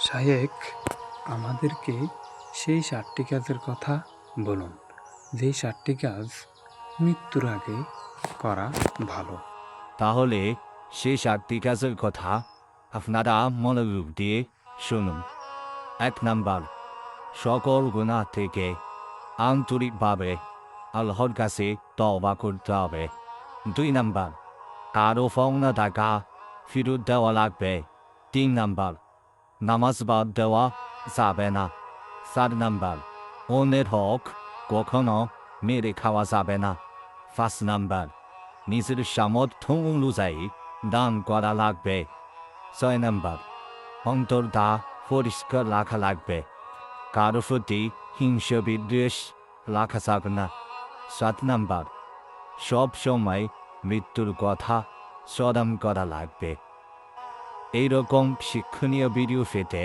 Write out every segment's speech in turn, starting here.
শায়েখ, আমাদেরকে সেই 7টি কাজের কথা বলুন, যেই 7টি কাজ মৃত্যুর আগে করা ভালো। তাহলে সেই 7টি কাজের কথা আপনারা মনোযোগ দিয়ে শুনুন। 1 নাম্বার, সকল গুনাহ থেকে আন্তরিকভাবে আল্লাহর কাছে তওবা করতে হবে। 2 নাম্বার, কারো পাওনা টাকা ফেরত দেওয়া লাগবে। 3 নাম্বার, নামাজ বাদ দেওয়া যাবে না। 4 নাম্বার, অন্যের হক কখনো মেরে খাওয়া যাবে না। 5 নাম্বার, নিজের সামর্থ্য অনুযায়ী দান করা লাগবে। 6 নাম্বার, অন্তরটা পরিষ্কার রাখা লাগবে, কারো প্রতি হিংসা বিদ্বেষ রাখা যাবে না। 7 নাম্বার, সব সময় মৃত্যুর কথা স্মরণ করা লাগবে। এইরকম শিক্ষণীয় ভিডিও পেতে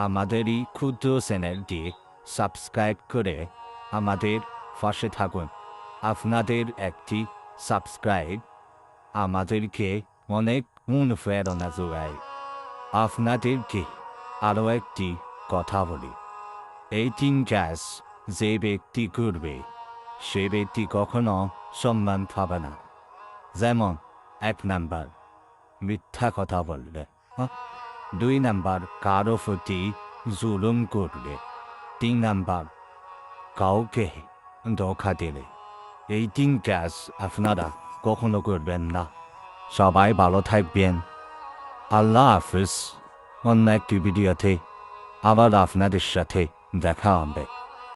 আমাদের এই ক্ষুদ্র চ্যানেলটি সাবস্ক্রাইব করে আমাদের পাশে থাকুন। আপনাদের একটি সাবস্ক্রাইব আমাদেরকে অনেক অনুপ্রেরণা যোগায়। আপনাদেরকে আরও একটি কথা বলি, এই 3 কাজ যে ব্যক্তি করবে সে ব্যক্তি কখনো সম্মান পাবে না। যেমন 1 নাম্বার, মিথ্যা কথা বলবে। 2 নাম্বার, কারো প্রতি জুলুম করবে। 3 নাম্বার, কাউকে ধোঁকা দিলে। এই 3 কাজ আপনারা কখনো করবেন না। সবাই ভালো থাকবেন। আল্লাহ হাফিজ। অন্য একটি ভিডিওতে আবার আপনাদের সাথে দেখা হবে।